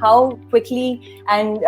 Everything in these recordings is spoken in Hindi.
how quickly and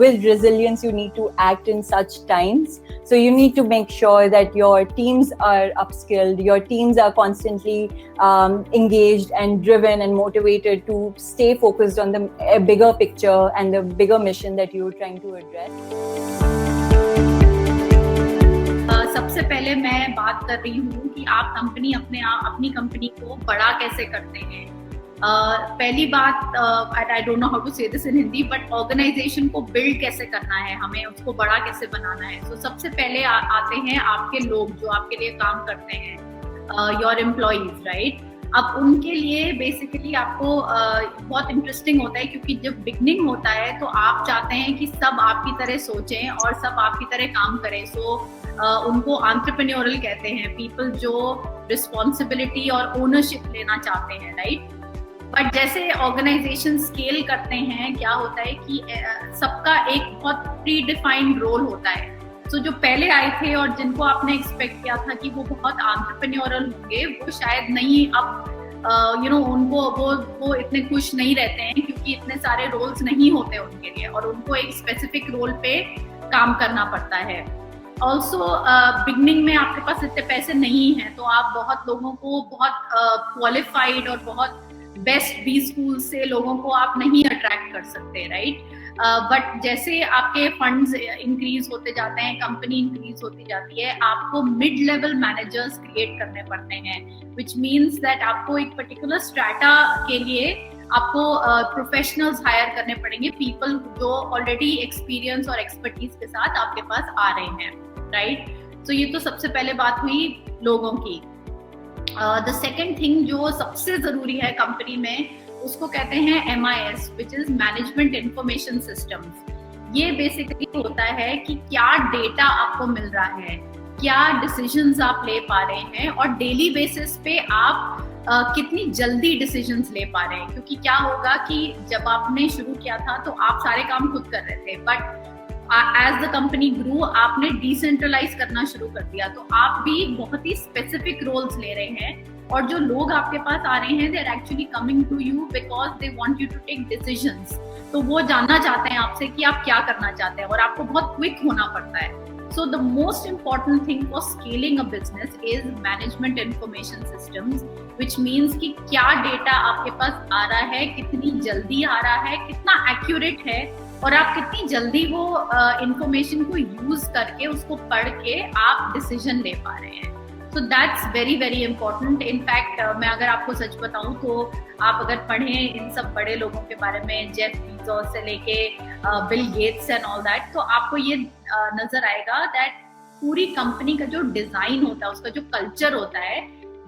with resilience you need to act in such times. So you need to make sure that your teams are upskilled, your teams are constantly engaged and driven and motivated to stay focused on the bigger picture and the bigger mission that you're trying to address. सबसे पहले मैं बात कर रही हूँ कि आप अपनी कंपनी को बड़ा कैसे करते हैं। पहली बात, I don't know how to say this in Hindi, but organisation को बिल्ड कैसे करना है, हमें उसको बड़ा कैसे बनाना है। तो सबसे पहले आते हैं आपके लोग जो आपके लिए काम करते हैं, योर एम्प्लॉइज, राइट। अब उनके लिए बेसिकली आपको बहुत इंटरेस्टिंग होता है, क्योंकि जब बिगनिंग होता है तो आप चाहते हैं कि सब आपकी तरह सोचें और सब आपकी तरह काम करें। सो उनको एंटरप्रेन्योरल कहते हैं, पीपल जो रिस्पॉन्सिबिलिटी और ओनरशिप लेना चाहते हैं, राइट। बट जैसे ऑर्गेनाइजेशन स्केल करते हैं, क्या होता है कि सबका एक बहुत प्री डिफाइंड रोल होता है। तो जो पहले आए थे और जिनको आपने एक्सपेक्ट किया था कि वो बहुत एंटरप्रेन्योरल होंगे, वो शायद नहीं, अब उनको वो इतने खुश नहीं रहते हैं, क्योंकि इतने सारे रोल्स नहीं होते उनके लिए और उनको एक स्पेसिफिक रोल पे काम करना पड़ता है। ऑल्सो बिगनिंग में आपके पास इतने पैसे नहीं हैं, तो आप बहुत लोगों को, बहुत क्वालिफाइड और बहुत बेस्ट बी स्कूल से लोगों को आप नहीं अट्रैक्ट कर सकते, राइट। बट जैसे आपके फंड्स इंक्रीज होते जाते हैं, कंपनी इंक्रीज होती जाती है, आपको मिड लेवल मैनेजर्स क्रिएट करने पड़ते हैं, विच मीन्स दैट आपको एक पर्टिकुलर स्ट्रैटा के लिए आपको प्रोफेशनल्स हायर करने पड़ेंगे, पीपल जो ऑलरेडी एक्सपीरियंस और एक्सपर्टीज के साथ आपके पास आ रहे हैं, राइट। तो ये तो सबसे पहले बात हुई लोगों की। द सेकेंड थिंग जो सबसे जरूरी है कंपनी में, उसको कहते हैं MIS, which is management information systems. ये बेसिकली होता है कि क्या डेटा आपको मिल रहा है, क्या डिसीजंस आप ले पा रहे हैं, और डेली बेसिस पे आप कितनी जल्दी डिसीजंस ले पा रहे हैं। क्योंकि क्या होगा कि जब आपने शुरू किया था तो आप सारे काम खुद कर रहे थे, बट एज द कंपनी ग्रू आपने डिसेंट्रलाइज करना शुरू कर दिया, तो आप भी बहुत ही स्पेसिफिक रोल्स ले रहे हैं। और जो लोग आपके पास आ रहे हैं, they are actually coming to you because they want you to take decisions. तो वो जानना चाहते हैं आपसे कि आप क्या करना चाहते हैं, और आपको बहुत क्विक होना पड़ता है। So the most important thing for scaling a business is management information systems, which means कि क्या डेटा आपके पास आ रहा है, कितनी जल्दी आ रहा है, कितना एक्यूरेट है, और आप कितनी जल्दी वो इंफॉर्मेशन को यूज करके, उसको पढ़ के आप डिसीजन ले पा रहे हैं। So that's very very important. In fact, मैं अगर आपको सच बताऊं तो आप अगर पढ़ें इन सब बड़े लोगों के बारे में, जेफ बीजोस से लेके Bill Gates and all that, तो आपको ये नजर आएगा दैट पूरी कंपनी का जो डिजाइन होता है, उसका जो कल्चर होता है,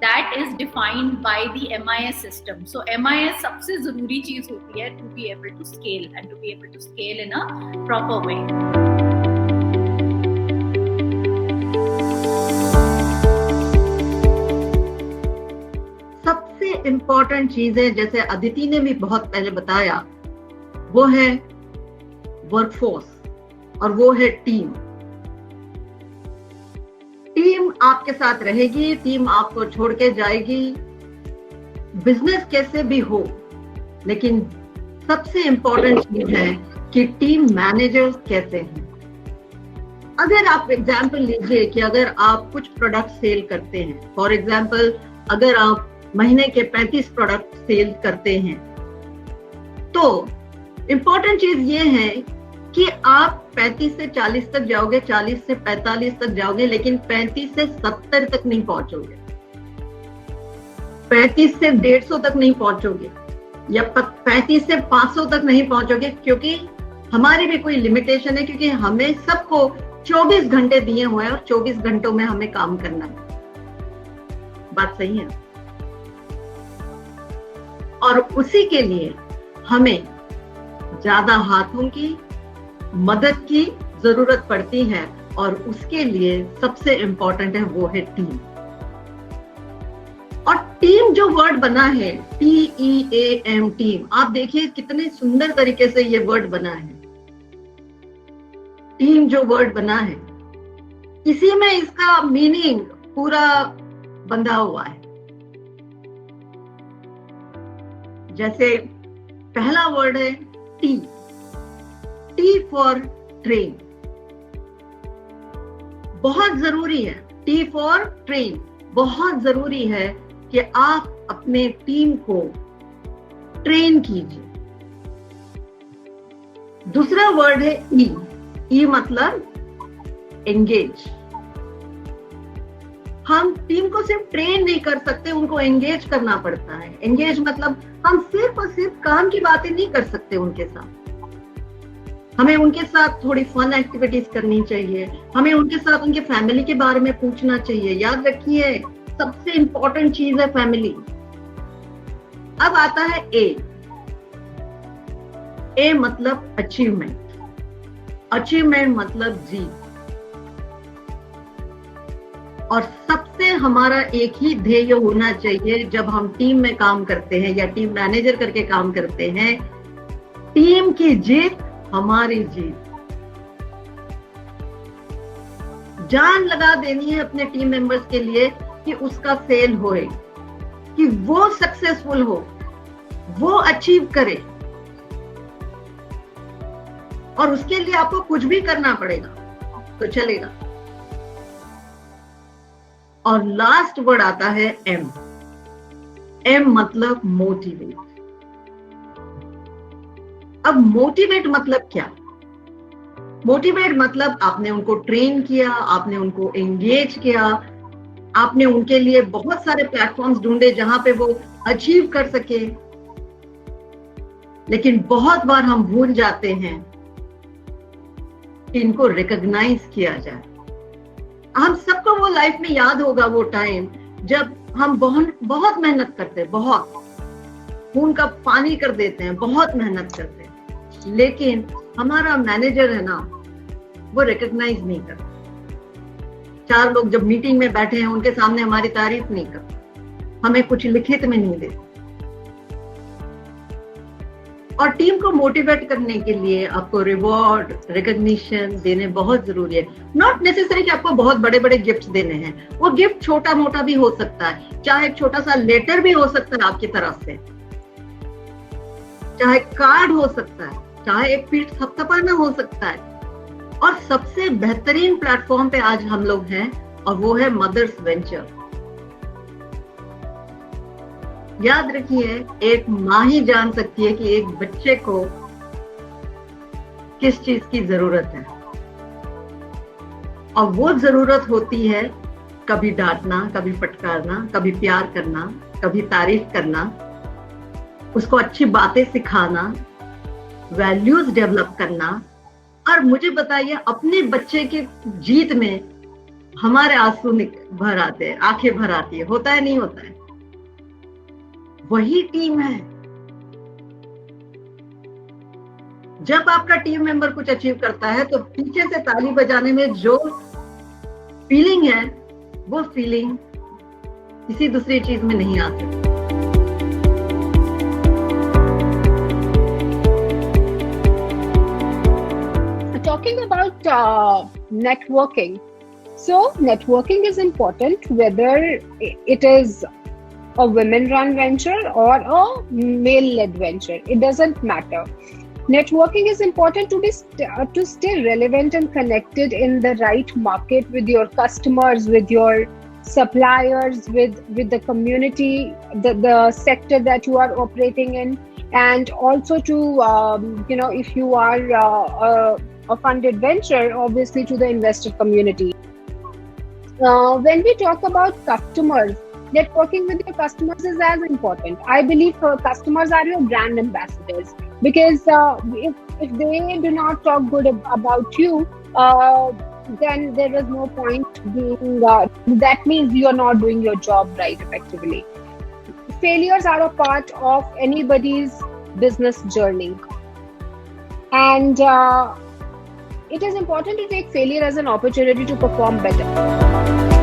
that is defined by the MIS system. So MIS सबसे जरूरी चीज होती है to be able to scale and to be able to scale in a proper way. सबसे इम्पोर्टेंट चीज है, जैसे अदिति ने भी बहुत पहले बताया, वो है वर्कफोर्स और वो है टीम। टीम आपके साथ रहेगी, टीम आपको छोड़ के जाएगी, बिजनेस कैसे भी हो, लेकिन सबसे इम्पोर्टेंट चीज है कि टीम मैनेजर्स कैसे हैं। अगर आप एग्जाम्पल लीजिए कि अगर आप कुछ प्रोडक्ट सेल करते हैं, फॉर एग्जाम्पल अगर आप महीने के 35 प्रोडक्ट सेल करते हैं, तो इम्पोर्टेंट चीज ये है कि आप 35 से 40 तक जाओगे, 40 से 45 तक जाओगे, लेकिन 35 से 70 तक नहीं पहुंचोगे, 35 से 150 तक नहीं पहुंचोगे, या 35 से 500 तक नहीं पहुंचोगे, क्योंकि हमारी भी कोई लिमिटेशन है, क्योंकि हमें सबको 24 घंटे दिए हुए हैं और 24 घंटों में हमें काम करना है। बात सही है। और उसी के लिए हमें ज्यादा हाथों की मदद की जरूरत पड़ती है, और उसके लिए सबसे इंपॉर्टेंट है वो है टीम। और टीम जो वर्ड बना है, TEAM, टीम, आप देखिए कितने सुंदर तरीके से ये वर्ड बना है। टीम जो वर्ड बना है, इसी में इसका मीनिंग पूरा बंधा हुआ है। जैसे पहला वर्ड है टी, टी फॉर ट्रेन, बहुत जरूरी है। टी फॉर ट्रेन, बहुत जरूरी है कि आप अपने टीम को ट्रेन कीजिए। दूसरा वर्ड है ई, ई मतलब एंगेज। हम टीम को सिर्फ ट्रेन नहीं कर सकते, उनको एंगेज करना पड़ता है। एंगेज मतलब हम सिर्फ और सिर्फ काम की बातें नहीं कर सकते उनके साथ, हमें उनके साथ थोड़ी फन एक्टिविटीज करनी चाहिए, हमें उनके साथ उनके फैमिली के बारे में पूछना चाहिए। याद रखिए, सबसे इंपॉर्टेंट चीज है फैमिली। अब आता है ए, ए मतलब अचीवमेंट, अचीवमेंट मतलब जीत। और सबसे हमारा एक ही ध्येय होना चाहिए जब हम टीम में काम करते हैं या टीम मैनेजर करके काम करते हैं, टीम की जीत हमारी जीत। जान लगा देनी है अपने टीम मेंबर्स के लिए कि उसका सेल होए, कि वो सक्सेसफुल हो, वो अचीव करे, और उसके लिए आपको कुछ भी करना पड़ेगा तो चलेगा। और लास्ट वर्ड आता है एम, एम मतलब मोटिवेट। अब मोटिवेट मतलब क्या? मोटिवेट मतलब आपने उनको ट्रेन किया, आपने उनको एंगेज किया, आपने उनके लिए बहुत सारे प्लेटफॉर्म्स ढूंढे जहां पे वो अचीव कर सके। लेकिन बहुत बार हम भूल जाते हैं कि इनको रिकॉग्नाइज किया जाए। हम सबको वो लाइफ में याद होगा वो टाइम जब हम बहुत मेहनत करते हैं, बहुत खून का पानी कर देते हैं, बहुत मेहनत करते हैं, लेकिन हमारा मैनेजर है ना, वो रिकॉग्नाइज नहीं करता। चार लोग जब मीटिंग में बैठे हैं उनके सामने हमारी तारीफ नहीं करता, हमें कुछ लिखित में नहीं देता। और टीम को मोटिवेट करने के लिए आपको रिवॉर्ड, रिकॉग्निशन देने बहुत जरूरी है। नॉट नेसेसरी कि आपको बहुत बड़े बड़े गिफ्ट देने हैं, वो गिफ्ट छोटा मोटा भी हो सकता है, चाहे एक छोटा सा लेटर भी हो सकता है आपकी तरफ से, चाहे कार्ड हो सकता है, चाहे एक पीठ थपथपाना हो सकता है। और सबसे बेहतरीन प्लेटफॉर्म पे आज हम लोग हैं और वो है मदर्स वेंचर। याद रखिए, एक माँ ही जान सकती है कि एक बच्चे को किस चीज की जरूरत है, और वो जरूरत होती है कभी डांटना, कभी फटकारना, कभी प्यार करना, कभी तारीफ करना, उसको अच्छी बातें सिखाना, वैल्यूज डेवलप करना। और मुझे बताइए, अपने बच्चे की जीत में हमारे आंसू भर आते हैं, आंखें भर आती है, होता है नहीं होता है? वही टीम है। जब आपका टीम मेंबर कुछ अचीव करता है तो पीछे से ताली बजाने में जो फीलिंग है, वो फीलिंग किसी दूसरी चीज में नहीं आ सकती। Talking about networking, so networking is important whether it is a women-run venture or a male-led venture. It doesn't matter. Networking is important to stay relevant and connected in the right market with your customers, with your suppliers, with the community, the sector that you are operating in, and also to if you are a funded venture, obviously to the investor community. When we talk about customers, networking with your customers is as important. I believe customers are your brand ambassadors, because if they do not talk good about you, then there is no point being. That means you are not doing your job right effectively. Failures are a part of anybody's business journey, and it is important to take failure as an opportunity to perform better.